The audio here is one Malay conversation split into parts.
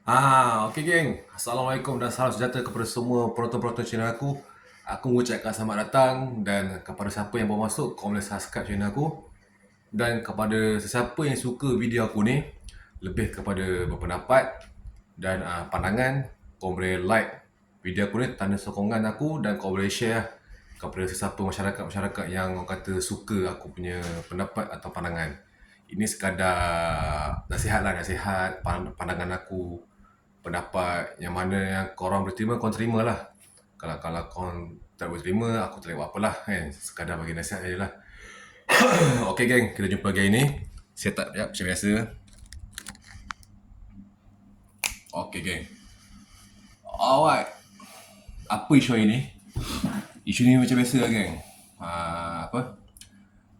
Okey geng. Assalamualaikum dan salam sejahtera kepada semua penonton-penonton channel aku. Aku mengucapkan selamat datang dan kepada siapa yang baru masuk, kau boleh subscribe channel aku. Dan kepada sesiapa yang suka video aku ni, lebih kepada berpendapat dan pandangan, kau boleh like video aku ni, tanda sokongan aku dan kau boleh share kepada sesiapa masyarakat-masyarakat yang orang kata suka aku punya pendapat atau pandangan. Ini sekadar nasihat lah, nasihat, pandangan aku, pendapat yang mana yang korang boleh terima, korang terima lah. Kalau korang tak boleh terima, aku tak boleh buat apa lah kan. Sekadar bagi nasihat je lah. Okay geng, kita jumpa lagi ni. Set up sekejap macam biasa. Okay geng. Alright. Apa isu hari ni? Isu ni macam biasa lah geng. Apa?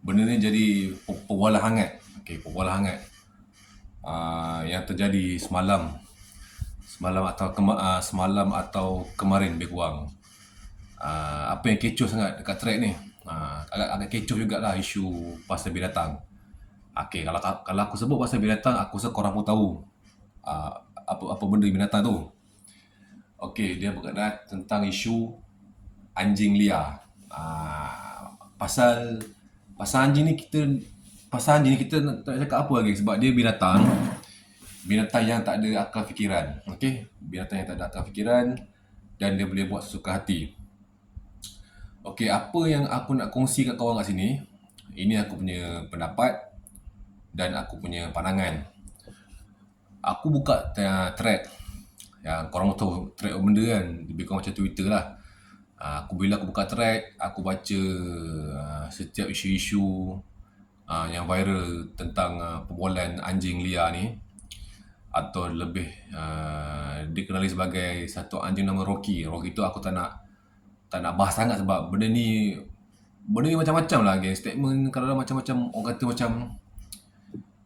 Benda ni jadi perbualan hangat. Okay, perbualan hangat. Yang terjadi semalam semalam atau kemarin lebih kurang. Apa yang kecoh sangat dekat track ni, agak kecoh jugalah isu pasal binatang. Okay, kalau aku sebut pasal binatang, aku rasa korang pun tahu apa benda binatang tu. Okay, dia berkenaan tentang isu anjing liar. Pasal anjing ni kita tak cakap apa lagi, sebab dia binatang yang tak ada akal fikiran. Okay, binatang yang tak ada akal fikiran dan dia boleh buat sesuka hati. Okay, apa yang aku nak kongsi kat korang kat sini, ini aku punya pendapat dan aku punya pandangan. Aku buka thread yang korang tahu thread benda kan, lebih kurang macam Twitter lah. Bila aku buka thread, aku baca setiap isu-isu yang viral tentang perbualan anjing liar ni, atau lebih dikenali sebagai satu anjing nama Rocky. Rocky tu aku tak nak bahas sangat sebab benda ni macam-macam lah geng. Statement kalau macam-macam, orang kata macam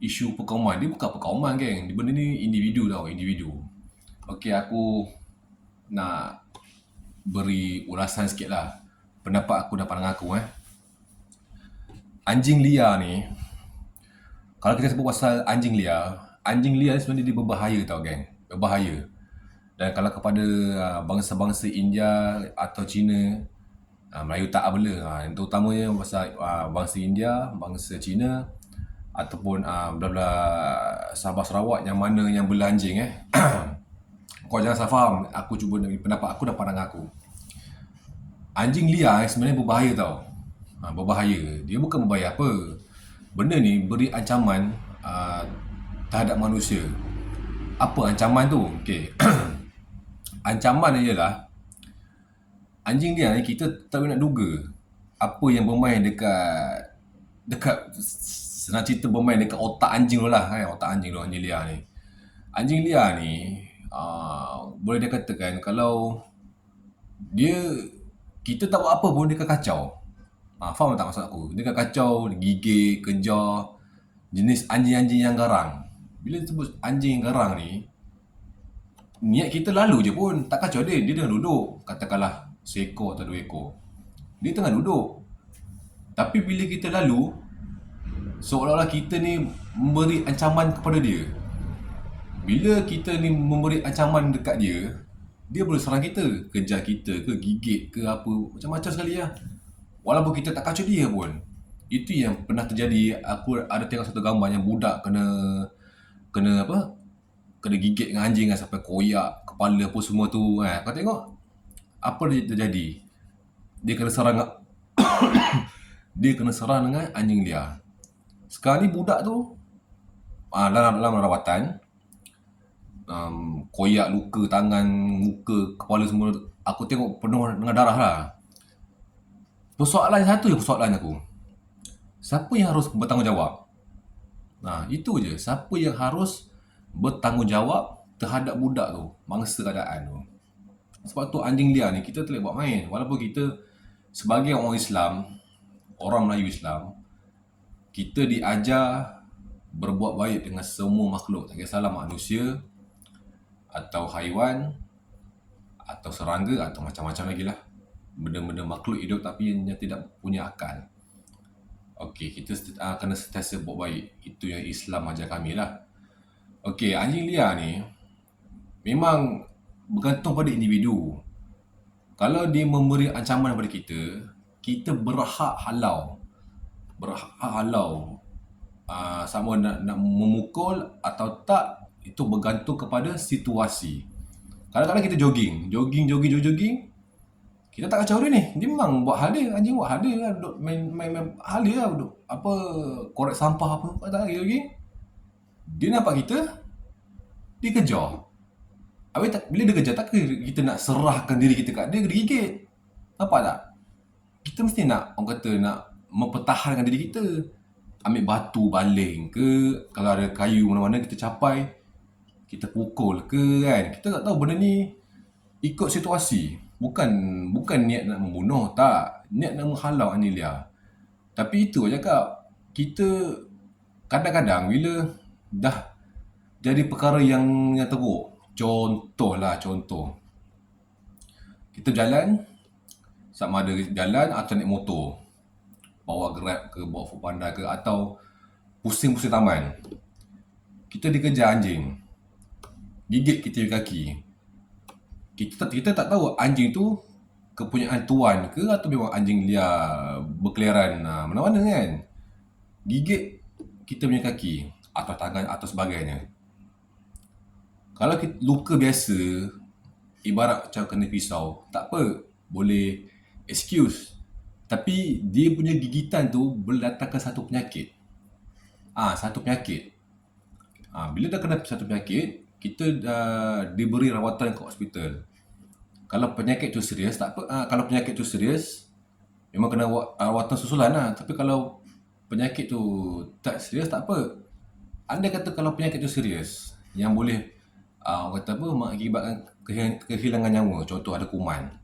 isu perkauman. Dia bukan perkauman geng, benda ni individu tau, individu. Okay, aku nak beri ulasan sikit lah pendapat aku dan pandangan aku. Anjing liar ni, kalau kita sebut pasal anjing liar ni sebenarnya dia berbahaya tau geng, berbahaya. Dan kalau kepada bangsa-bangsa India atau Cina, Melayu tak bela, yang terutamanya pasal bangsa India, bangsa Cina ataupun Sabah Sarawak yang mana yang bela anjing kau jangan salah faham, aku cuba bagi pendapat aku dan pandangan aku. Anjing liar sebenarnya berbahaya tau. Berbahaya. Dia bukan berbahaya apa. Benda ni beri ancaman terhadap manusia. Apa ancaman tu? Okay. Ancaman ialah anjing liar ni kita tak nak duga apa yang bermain dekat senang cerita bermain dekat otak anjing tu lah otak anjing tu, anjing liar ni. Anjing liar ni boleh dikatakan kalau kita tak buat apa pun dia akan kacau. Faham tak maksud aku? Dia akan kacau, gigit, kejar. Jenis anjing-anjing yang garang. Bila sebut anjing yang garang ni, niat kita lalu je pun tak kacau dia. Dia tengah duduk, katakanlah seekor atau 2 ekor. Dia tengah duduk. Tapi bila kita lalu, seolah-olah kita ni memberi ancaman kepada dia. Bila kita ni memberi ancaman dekat dia, dia boleh serang kita, kejar kita ke, gigit ke apa, macam-macam sekali lah. Walaupun kita tak kacau dia pun. Itu yang pernah terjadi. Aku ada tengok satu gambar yang budak kena gigit dengan anjing sampai koyak kepala apa semua tu. Kau tengok apa dia terjadi. Dia kena serang dia kena serang dengan anjing liar. Sekarang ni budak tu dalam rawatan, koyak, luka tangan, muka, kepala semua. Aku tengok penuh dengan darah lah. Persoalan aku, siapa yang harus bertanggungjawab? Itu je. Siapa yang harus bertanggungjawab terhadap budak tu, mangsa keadaan tu. Sebab tu anjing liar ni kita tak boleh buat main. Walaupun kita sebagai orang Islam, orang Melayu Islam, kita diajar berbuat baik dengan semua makhluk. Tak kisahlah manusia atau haiwan atau serangga atau macam-macam lagi lah. Benda-benda makhluk hidup tapi yang tidak punya akal. Okey, kita kena sentiasa buat baik. Itu yang Islam ajar kami lah. Okey, anjing liar ni memang bergantung pada individu. Kalau dia memberi ancaman kepada kita, kita berhak halau. Berhak halau. Sama nak memukul atau tak, itu bergantung kepada situasi. Kadang-kadang kita jogging, kita tak kacau dia ni. Dia memang buat hal dia, anjing buat hal dia lah. Duk main hal dia lah. Duk, korek sampah apa. Tak lagi jogging. Dia nampak kita, dia kejar. Bila dia kejar, tak kita nak serahkan diri kita kat dia, dia gigit. Nampak tak? Kita mesti nak, orang kata, nak mempertahankan diri kita. Ambil batu baling ke, kalau ada kayu mana-mana kita capai, kita pukul ke kan. Kita tak tahu benda ni ikut situasi. Bukan niat nak membunuh, tak. Niat nak menghalau Anilia. Tapi itu saya cakap, kita kadang-kadang bila dah jadi perkara yang teruk. Contoh. Kita berjalan, sama ada jalan atau naik motor. Bawa Grab ke, bawa Foodpanda ke, atau pusing-pusing taman. Kita dikejar anjing. Gigit kita di kaki. Kita tak tahu anjing tu kepunyaan tuan ke atau memang anjing liar berkeliaran mana-mana kan. Gigit kita punya kaki atau tangan atau sebagainya. Kalau luka biasa, ibarat macam kena pisau, tak apa, boleh excuse. Tapi dia punya gigitan tu berdatangkan satu penyakit. Satu penyakit. Bila dah kena satu penyakit, kita diberi rawatan ke hospital. Kalau penyakit tu serius, tak apa. Kalau penyakit tu serius, memang kena rawatan susulan lah. Tapi kalau penyakit tu tak serius, tak apa. Anda kata kalau penyakit tu serius, yang boleh orang kata apa, mengakibatkan kehilangan nyawa. Contoh ada kuman.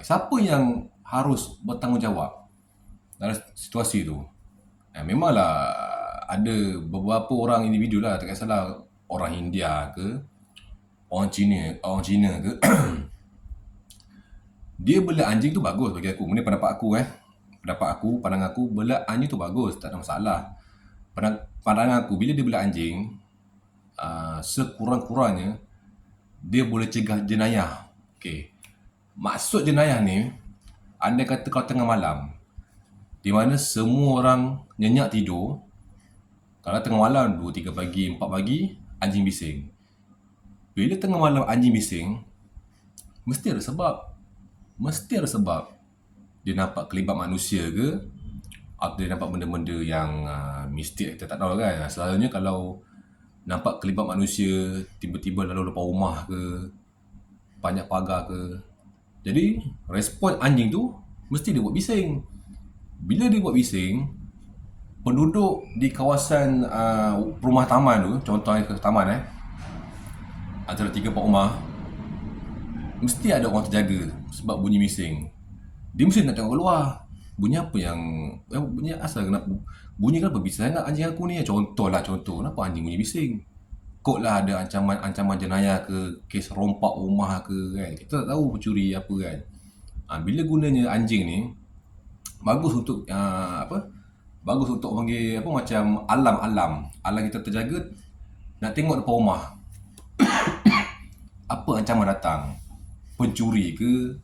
Siapa yang harus bertanggungjawab dalam situasi tu? Memanglah ada beberapa orang individu lah, tak kisahlah orang India ke, orang Cina ke. Dia bela anjing tu bagus bagi aku. Ini pendapat aku pandangan aku, bela anjing tu bagus, tak ada masalah. Pandangan aku, bila dia bela anjing, sekurang-kurangnya dia boleh cegah jenayah. Okey. Maksud jenayah ni, anda kata kau tengah malam, di mana semua orang nyenyak tidur. Kalau tengah malam 2, 3 pagi, 4 pagi, anjing bising. Bila tengah malam anjing bising, mesti ada sebab. Dia nampak kelibat manusia ke, atau dia nampak benda-benda yang mistik, kita tak tahu kan. Selalunya kalau nampak kelibat manusia, tiba-tiba lalu depan rumah ke, banyak pagar ke. Jadi, respon anjing tu, mesti dia buat bising. Bila dia buat bising, penduduk di kawasan rumah taman tu, contohnya ke taman antara 3-4 rumah, mesti ada orang terjaga sebab bunyi bising. Dia mesti nak tengok keluar. Bunyi apa yang bunyi asal kenapa? Bunyi kenapa bising sangat anjing aku ni? Contoh. Kenapa anjing bunyi bising? Kot lah ada ancaman jenayah ke, kes rompak rumah ke kan. Kita tak tahu pencuri apa kan. Bila gunanya anjing ni, bagus untuk bagus untuk panggil macam alam kita terjaga, nak tengok depan rumah apa ancaman datang, pencuri ke.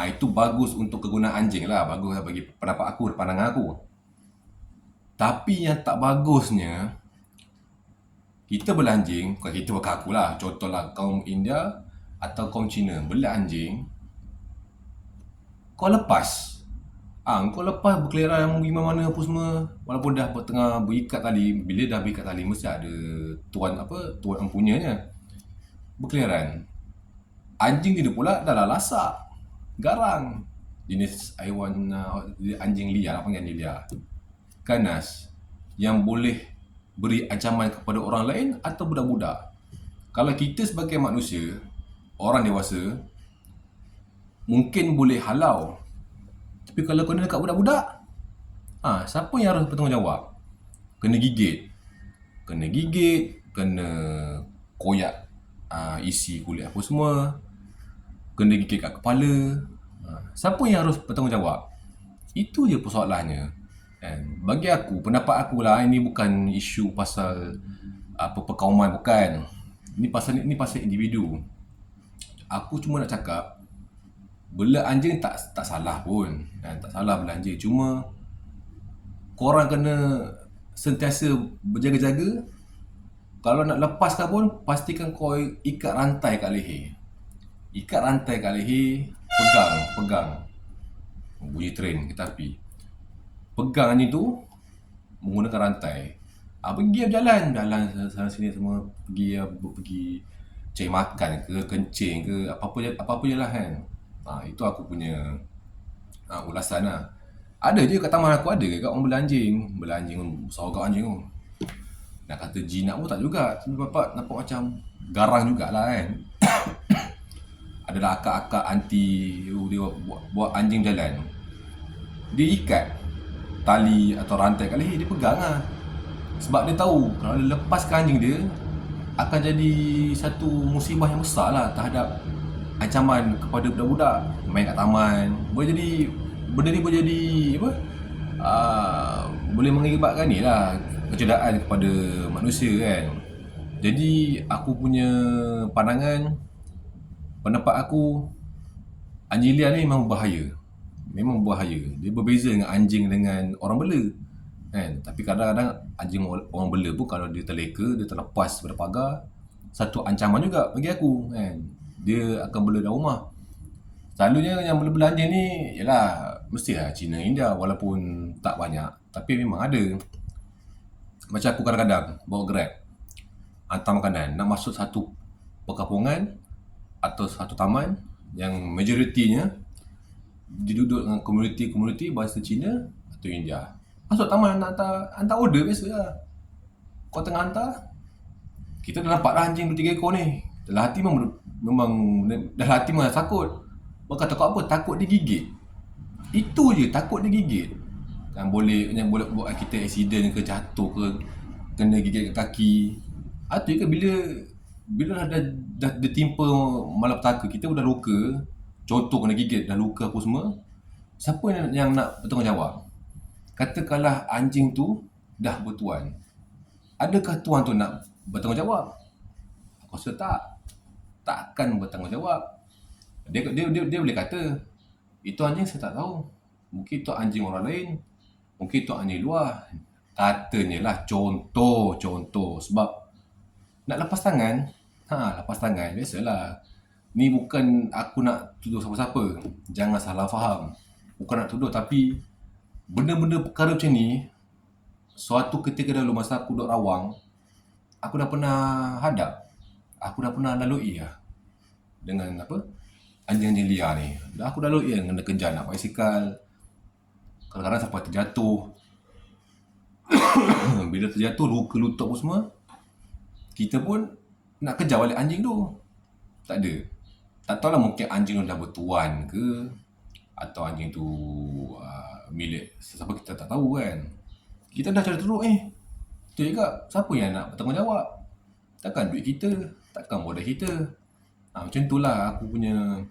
Itu bagus untuk kegunaan anjing lah, bagus lah bagi pendapat aku, pandangan aku. Tapi yang tak bagusnya, kita bela anjing, bukan kita, bukan aku lah, contohlah kaum India atau kaum Cina bela anjing, kau lepas. Kau lepas berkeliaran pergi mana-mana apa semua, walaupun dah tengah berikat tali. Bila dah berikat tali, mesti ada tuan empunyanya berkeliaran. Anjing dia pula dah lasak, garang. Jenis haiwan anjing liar, apa panggil anjing liar, ganas, yang boleh beri ancaman kepada orang lain atau budak-budak. Kalau kita sebagai manusia, orang dewasa, mungkin boleh halau. Tapi kalau kena dekat budak-budak, siapa yang harus bertanggungjawab? Kena gigit, kena koyak isi kulit apa semua, kena gigit kat kepala. Siapa yang harus bertanggungjawab? Itu je persoalannya. Bagi aku, pendapat aku lah, ini bukan isu pasal perkauman, bukan. Ni pasal individu. Aku cuma nak cakap bela anjing tak salah pun. Tak salah bela anjing. Cuma korang kena sentiasa berjaga-jaga. Kalau nak lepaskan pun, pastikan kau ikat rantai kat leher. Ikat rantai kat leher, pegang. Bunyi train kereta api. Pegang anjing tu menggunakan rantai. Pergi berjalan sana sini semua, pergi cari makan ke, kencing ke, apa-apa je lah kan. Itu aku punya ulasan lah. Ada je kat taman aku, ada kat orang bela anjing sorok anjing tu. Nak kata jinak pun tak juga. Nampak macam garang jugalah kan. Adalah akak-akak anti dia buat anjing jalan. Dia ikat tali atau rantai kat leher, dia pegang lah. Sebab dia tahu kalau dia lepaskan anjing dia, akan jadi satu musibah yang besar lah terhadap ancaman kepada budak-budak main kat taman. Benda ni boleh jadi apa? Boleh mengakibatkan ni lah, kecederaan kepada manusia kan. Jadi aku punya pendapat aku, anjing liar ni memang berbahaya. Dia berbeza dengan anjing dengan orang bela kan. Tapi kadang-kadang anjing orang bela pun kalau dia terleka, dia terlepas daripada pagar, satu ancaman juga bagi aku kan. Dia akan bela dalam rumah. Selalunya yang bela-bela anjing ni ialah mestilah Cina, India, walaupun tak banyak, tapi memang ada. Macam aku kadang-kadang bawa Grab, hantar makanan, nak masuk satu perkampungan atau satu taman yang majoritinya diduduk dengan komuniti bahasa Cina atau India. Masuk taman nak hantar order biasa lah. Kau tengah hantar, kita dah nampak dah anjing 2-3 ekor ni. Dalam hati memang takut. Bukan takut apa, takut digigit. Itu je, takut digigit. Kan boleh buat kita accident ke, jatuh ke, kena gigit kat kaki. Atau juga bila dah timpa malapetaka, kita dah luka, contoh kena gigit, dah luka apa semua, siapa yang nak bertanggungjawab? Katakanlah anjing tu dah bertuan, adakah tuan tu nak bertanggungjawab? Aku rasa takkan bertanggungjawab. Dia boleh kata, itu anjing saya tak tahu, mungkin itu anjing orang lain, mungkin itu anjing luar. Katanya lah, contoh. Sebab nak lepas tangan, biasalah. Ni bukan aku nak tuduh siapa-siapa, jangan salah faham. Bukan nak tuduh, tapi benda-benda perkara macam ni, suatu ketika dahulu masa aku duduk Rawang, aku dah pernah lalui lah dengan anjing-anjing liar ni. Aku dah lalui kena kejar nak basikal, kadang-kadang sampai terjatuh. Bila terjatuh, luka lutut pun semua, kita pun nak kejar balik anjing tu. Tak ada. Tak tahulah, mungkin anjing tu dah bertuan ke, atau anjing tu milik sesiapa, kita tak tahu kan. Kita dah cari teruk betul juga, siapa yang nak bertanggungjawab? Takkan duit kita, takkan modal kita. Macam tu lah aku punya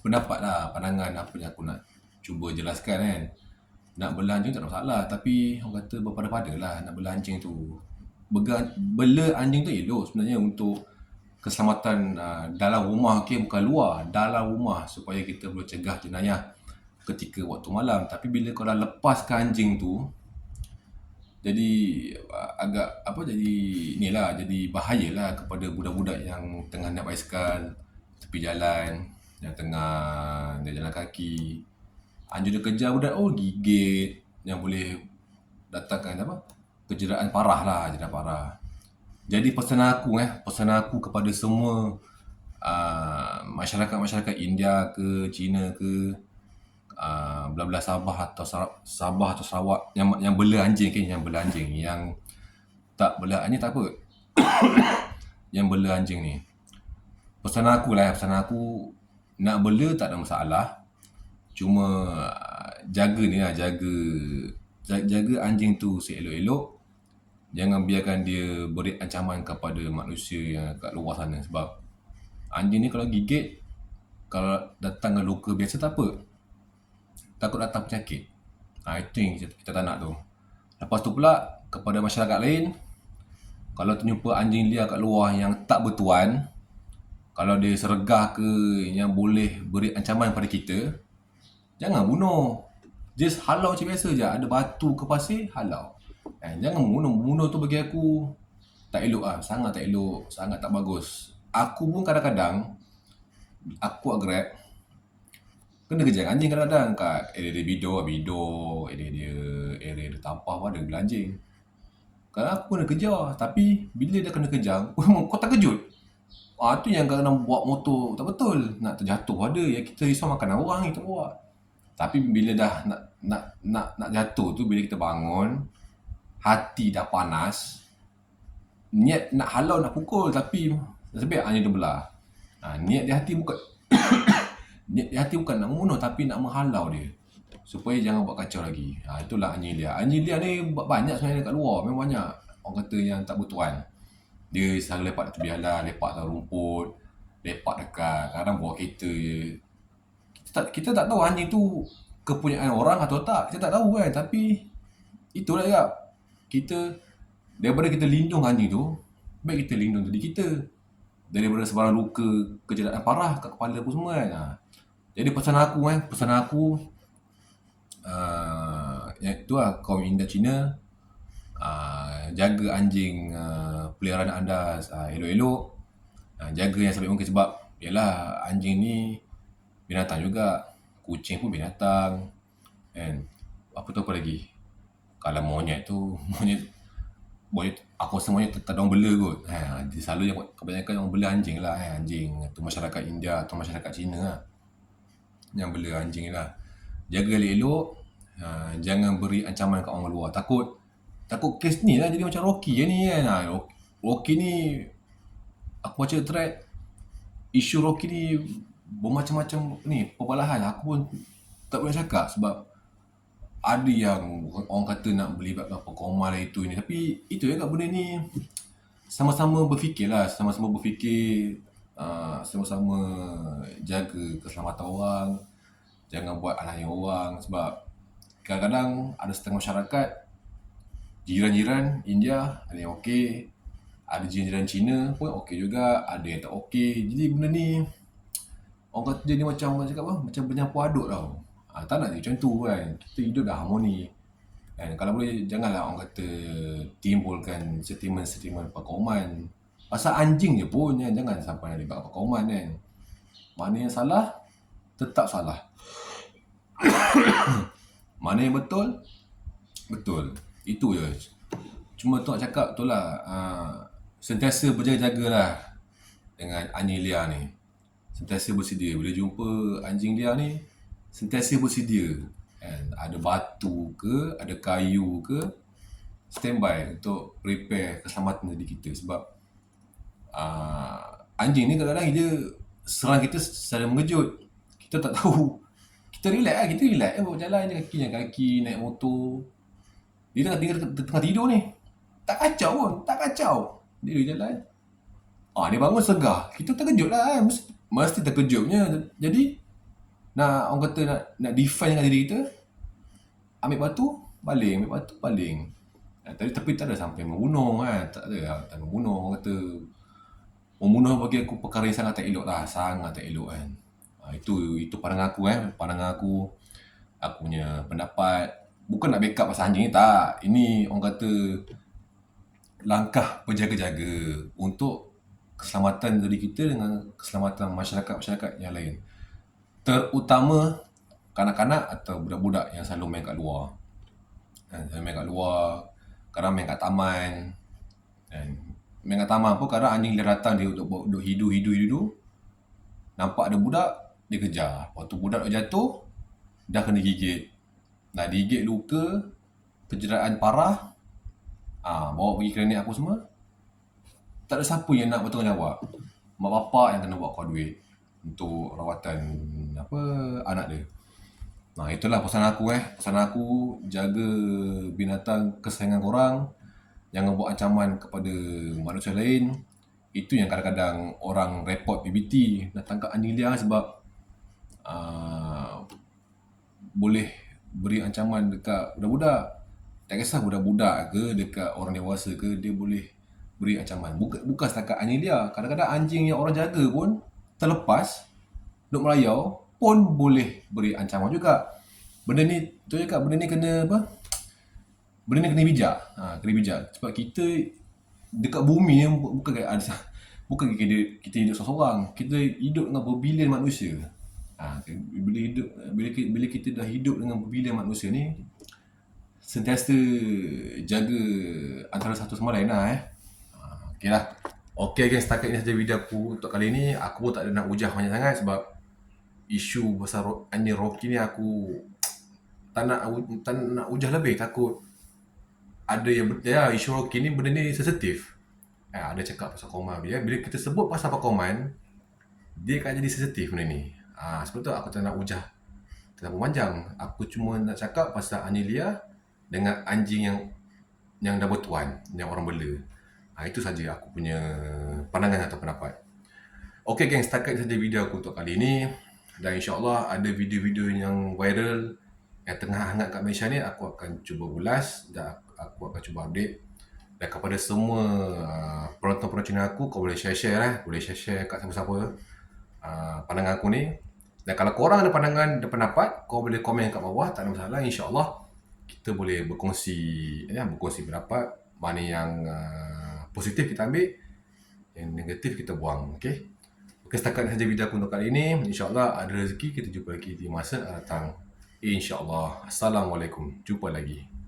pendapat lah, pandangan apa yang aku nak cuba jelaskan kan. Nak bela anjing tak ada masalah, tapi orang kata berpada-pada lah nak bela anjing tu. Bela anjing tu elok sebenarnya untuk keselamatan dalam rumah, bukan luar, dalam rumah, supaya kita boleh cegah jenayah ketika waktu malam. Tapi bila kau dah lepaskan anjing tu, jadi jadi bahayalah kepada budak-budak yang tengah naik basikal tepi jalan, yang tengah dia jalan kaki. Anjing dia kejar budak, gigit, yang boleh datangkan kecederaan parah. Jadi pesan aku kepada semua masyarakat India ke, Cina ke, belah-belah Sabah atau Sarawak yang bela anjing, yang tak bela anjing tak apa. Yang bela anjing ni, pesan aku nak bela tak ada masalah. Cuma jaga anjing tu seelok-elok. Jangan biarkan dia beri ancaman kepada manusia yang kat luar sana. Sebab anjing ni kalau gigit, kalau datang dengan luka biasa tak apa, takut datang penyakit. Itu yang kita tak nak tu. Lepas tu pula, kepada masyarakat lain, Kalau terjumpa anjing liar kat luar yang tak bertuan, kalau dia sergah ke yang boleh beri ancaman pada kita, jangan bunuh. Just halau macam biasa je. Ada batu ke pasir, halau. Jangan bunuh. Bunuh tu bagi aku tak elok lah. Sangat tak elok. Sangat tak bagus. Aku pun kadang-kadang, aku buat Grab, kena kejar anjing kadang-kadang kat area dia Bido, area dia Tampah pun ada anjing. Kadang aku kena kejar. Tapi bila dah kena kejar, kau tak kejut. Tu yang kadang-kadang buat motor tak betul. Nak terjatuh ada. Yang kita risau makanan orang kita bawa. Tapi bila dah nak jatuh tu, bila kita bangun, hati dah panas, niat nak halau, nak pukul, tapi nasib baik anjing dia belah. Niat di hati bukan niat di hati bukan nak membunuh, tapi nak menghalau dia supaya jangan buat kacau lagi. Itulah anjing liar. Anjing liar ni banyak sebenarnya kat luar. Memang banyak orang kata yang tak bertuan. Dia selalu lepak di tepi jalan, lepak atas rumput, lepak dekat, kadang bawa kereta je. Kita tak tahu anjing tu kepunyaan orang atau tak. Kita tak tahu kan. Tapi itulah ya. Daripada kita lindung anjing tu, baik kita lindung diri kita daripada sebarang luka, kecederaan parah kat kepala pun semua kan. Jadi pesan aku yang tu lah, kaum Indo-Cina, jaga anjing peliharaan anda elok-elok. Jaga yang sebaik mungkin, sebab yalah, anjing ni binatang juga, kucing pun binatang kan. Apa lagi, kalau monyet aku rasa monyet tak ada orang bela kot. Dia selalu yang kebanyakan orang bela anjing lah. Anjing tu masyarakat India atau masyarakat Cina lah yang bela anjing lah. Jaga elok-elok, jangan beri ancaman kat orang luar. Takut kes ni lah jadi macam Rocky ni kan. Rocky ni, aku baca thread, isu Rocky ni bermacam-macam ni perbalahan. Aku pun tak boleh cakap sebab ada yang orang kata nak melibatkan perkoman itu ni. Tapi itu juga benda ni sama-sama berfikir, sama-sama jaga keselamatan orang, jangan buat alahnya orang. Sebab kadang-kadang ada setengah masyarakat, jiran-jiran India ada yang okey, ada jiran-jiran Cina pun okey juga, ada yang tak okey. Jadi benda ni orang kata jadi macam bercampur aduk tau. Tak nak macam tu kan. Kita hidup dah harmoni kan. Kalau boleh janganlah orang kata timbulkan sentimen-sentimen perkauman. Pasal anjing je pun, jangan sampai ada debat perkauman kan. Mana yang salah tetap salah. Mana yang betul itu je. Cuma tu nak cakap tu lah, sentiasa berjaga-jagalah dengan anjing liar ni. Sentiasa bersedia. Bila jumpa anjing liar ni, sentiasa bersedia kan. Ada batu ke, ada kayu ke, standby untuk prepare keselamatan diri kita. Sebab anjing ni kadang-kadang dia serang kita secara mengejut. Kita tak tahu. Kita relax bawa jalan je, kaki naik motor. Dia tengah tidur ni, tak kacau. Dia jalan, dia bangun segah. Kita terkejut lah kan. Mesti terkejutnya. Jadi orang kata nak defend dengan diri kita, ambil batu baling. Tapi tak ada sampai membunuh kan. Tak ada membunuh. Orang kata membunuh bagi aku perkara yang sangat tak elok lah. Sangat tak elok kan. Itu pandangan aku aku punya pendapat. Bukan nak backup pasal anjing ni, tak. Ini orang kata langkah berjaga-jaga untuk keselamatan diri kita dengan keselamatan masyarakat yang lain. Terutama kanak-kanak atau budak-budak yang selalu main kat luar. Kadang main kat taman. Main kat taman pun kadang anjing liar datang, dia duduk hidu. Nampak ada budak, dia kejar. Lepas tu budak jatuh, dah kena gigit. Digigit, luka, kecederaan parah. Bawa pergi klinik apa semua. Tak ada siapa yang nak bertanggungjawab. Mak bapak yang kena buat keluar duit untuk rawatan anak dia. Itulah pesan aku, jaga binatang kesayangan korang. Jangan buat ancaman kepada manusia lain. Itu yang kadang-kadang orang report PBT nak tangkap anjing liar, sebab boleh beri ancaman dekat budak-budak. Tak kisah budak-budak ke, dekat orang dewasa ke, dia boleh beri ancaman. Bukan setakat anjing liar. Kadang-kadang anjing yang orang jaga pun terlepas, duk merayau pun boleh beri ancaman juga. Benda ni, tu cakap benda ni kena apa? Benda ni kena bijak. Kena bijak. Sebab kita dekat bumi ni bukan kayak ada bukan kita hidup seorang-seorang. Kita hidup dengan berbilion manusia. Bila kita dah hidup dengan berbilion manusia ni, sentiasa jaga antara satu sama lain lah okey lah. Okey guys, setakat ni saja video aku untuk kali ni. Aku pun tak ada nak ujah banyak sangat sebab isu pasal anjing Rocky ni aku tak nak ujah lebih. Takut ada yang isu Rocky ni benda ni sensitif. Ada cakap pasal koman. Bila kita sebut pasal koman, dia akan jadi sensitif benda ni. Sebab tu aku tak nak ujah terlalu panjang. Aku cuma nak cakap pasal anjing liar dengan anjing yang dah bertuan, yang orang bela. Itu saja aku punya pandangan atau pendapat. Okey geng, setakat saja video aku untuk kali ni. Dan insyaAllah ada video-video yang viral yang tengah hangat kat Malaysia ni, aku akan cuba ulas dan aku akan cuba update. Dan kepada semua penonton-penonton channel aku, kau boleh share-share boleh share-share kat siapa-siapa pandangan aku ni. Dan kalau korang ada pandangan dan pendapat, kau boleh komen kat bawah, tak ada masalah. InsyaAllah kita boleh berkongsi pendapat. Mana yang positif kita ambil, yang negatif kita buang. Okey, setakat saja video aku untuk kali ini. InsyaAllah ada rezeki kita jumpa lagi di masa akan datang. InsyaAllah. Assalamualaikum. Jumpa lagi.